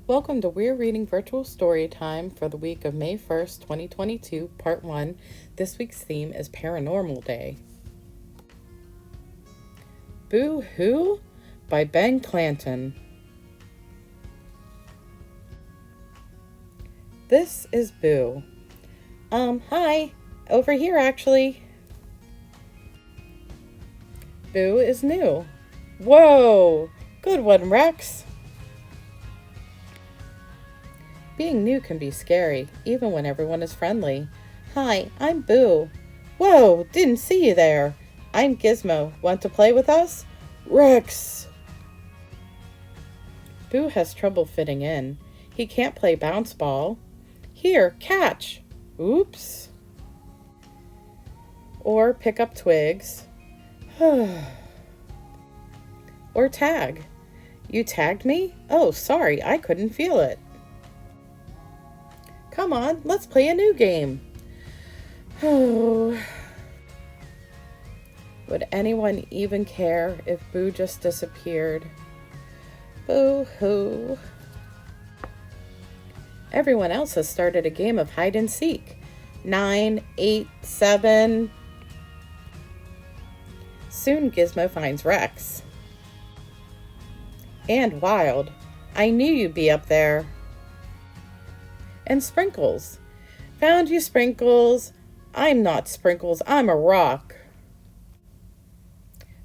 Welcome to We're Reading Virtual Story Time for the week of May 1st, 2022, Part 1. This week's theme is Paranormal Day. Boo Hoo by Ben Clanton. This is Boo. Hi. Over here, actually. Boo is new. Whoa! Good one, Rex. Being new can be scary, even when everyone is friendly. Hi, I'm Boo. Whoa, didn't see you there. I'm Gizmo. Want to play with us? Rex! Boo has trouble fitting in. He can't play bounce ball. Here, catch. Oops. Or pick up twigs. Or tag. You tagged me? Oh, sorry, I couldn't feel it. Come on, let's play a new game. Oh. Would anyone even care if Boo just disappeared? Boo-hoo. Everyone else has started a game of hide and seek. 9, 8, 7. Soon Gizmo finds Rex. And Wild. I knew you'd be up there. And Sprinkles. Found you, Sprinkles. I'm not Sprinkles, I'm a rock.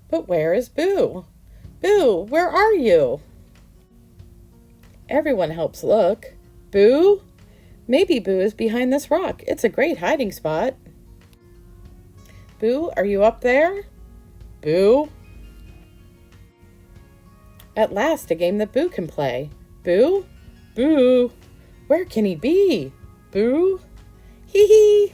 But where is Boo? Boo, where are you? Everyone helps look. Boo? Maybe Boo is behind this rock. It's a great hiding spot. Boo, are you up there? Boo? At last, a game that Boo can play. Boo? Boo? Where can he be? Boo? Hee hee.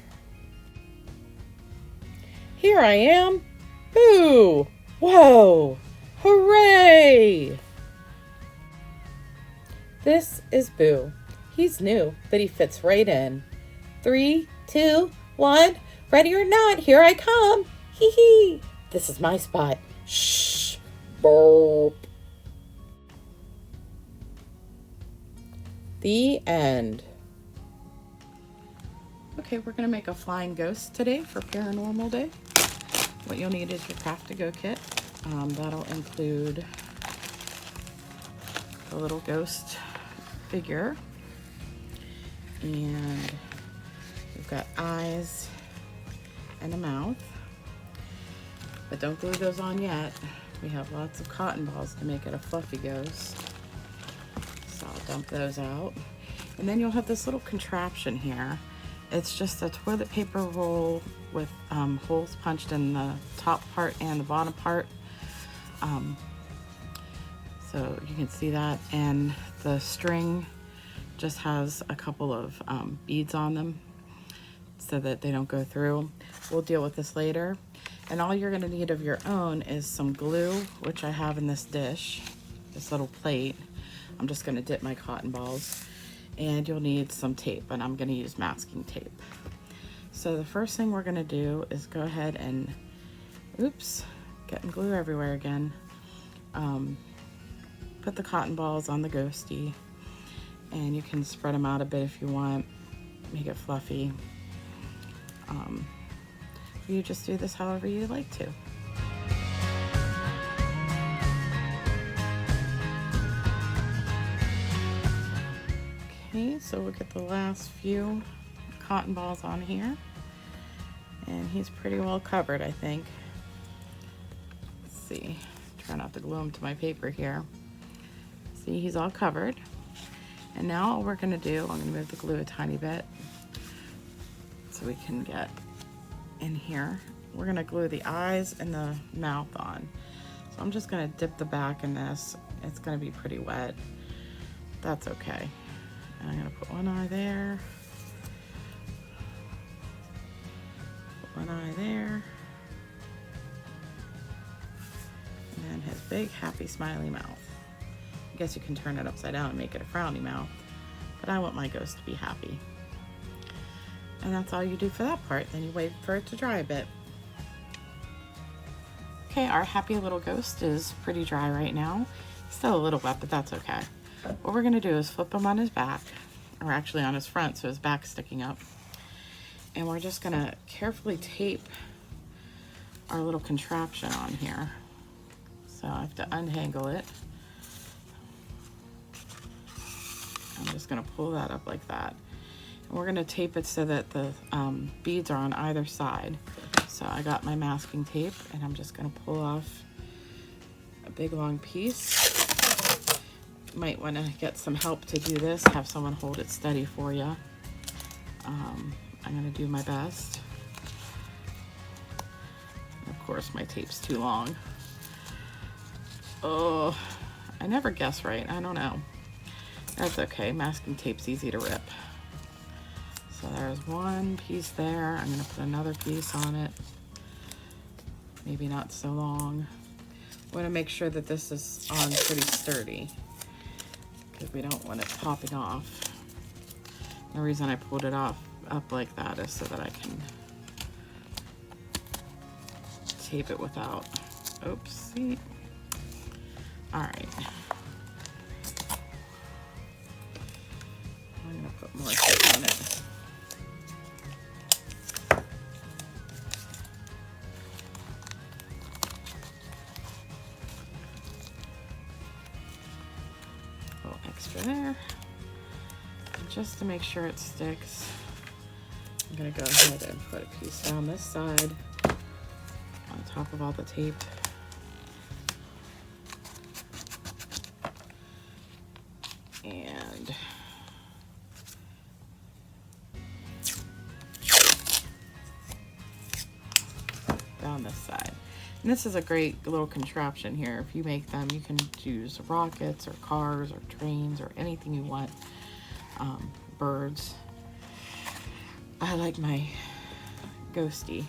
Here I am. Boo! Whoa! Hooray! This is Boo. He's new, but he fits right in. 3, 2, 1. Ready or not, here I come. Hee hee. This is my spot. Shh. Burp. The end. Okay, we're going to make a flying ghost today for Paranormal Day. What you'll need is your Craft-to-Go kit. That'll include a little ghost figure. And we've got eyes and a mouth. But don't glue those on yet. We have lots of cotton balls to make it a fluffy ghost. So I'll dump those out. And then you'll have this little contraption here. It's just a toilet paper roll with holes punched in the top part and the bottom part. So you can see that. And the string just has a couple of beads on them so that they don't go through. We'll deal with this later. And all you're gonna need of your own is some glue, which I have in this dish, this little plate. I'm just gonna dip my cotton balls, and you'll need some tape, and I'm gonna use masking tape. So the first thing we're gonna do is go ahead and, oops, getting glue everywhere again. Put the cotton balls on the ghosty, and you can spread them out a bit if you want, make it fluffy. You just do this however you like to. Okay, so we'll get the last few cotton balls on here. And he's pretty well covered, I think. Let's see. Try not to glue him to my paper here. See, he's all covered. And now all we're gonna do, I'm gonna move the glue a tiny bit so we can get in here. We're gonna glue the eyes and the mouth on. So I'm just gonna dip the back in this. It's gonna be pretty wet. That's okay. And I'm gonna put one eye there. Put one eye there. And then his big, happy, smiley mouth. I guess you can turn it upside down and make it a frowny mouth, but I want my ghost to be happy. And that's all you do for that part. Then you wait for it to dry a bit. Okay, our happy little ghost is pretty dry right now. Still a little wet, but that's okay. what we're gonna do is flip him on his back, or actually on his front, so his back's sticking up. And we're just gonna carefully tape our little contraption on here. So I have to unhangle it. I'm just gonna pull that up like that. And we're gonna tape it so that the beads are on either side. So I got my masking tape and I'm just gonna pull off a big long piece. You might wanna get some help to do this, have someone hold it steady for you. I'm gonna do my best. Of course, my tape's too long. Oh, I never guess right, I don't know. That's okay, masking tape's easy to rip. So there's one piece there. I'm gonna put another piece on it. Maybe not so long. I wanna make sure that this is on pretty sturdy because we don't want it popping off. The reason I pulled it off up like that is so that I can tape it without, oopsie. All right. I'm gonna put more tape on it. A little extra there. And just to make sure it sticks, I'm gonna go ahead and put a piece down this side on top of all the tape. And down this side. And this is a great little contraption here. If you make them, you can use rockets or cars or trains or anything you want. Birds. I like my ghosty.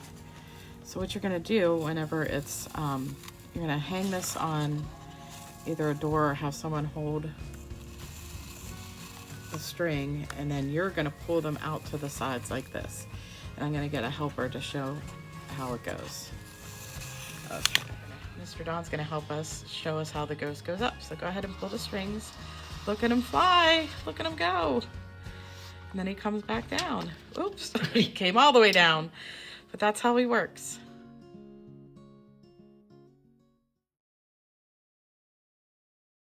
So what you're gonna do whenever it's, you're gonna hang this on either a door or have someone hold the string, and then you're gonna pull them out to the sides like this. And I'm gonna get a helper to show how it goes. Okay. Mr. Don's gonna help us, show us how the ghost goes up. So go ahead and pull the strings. Look at him fly, look at him go. And then he comes back down. Oops, he came all the way down. But that's how he works.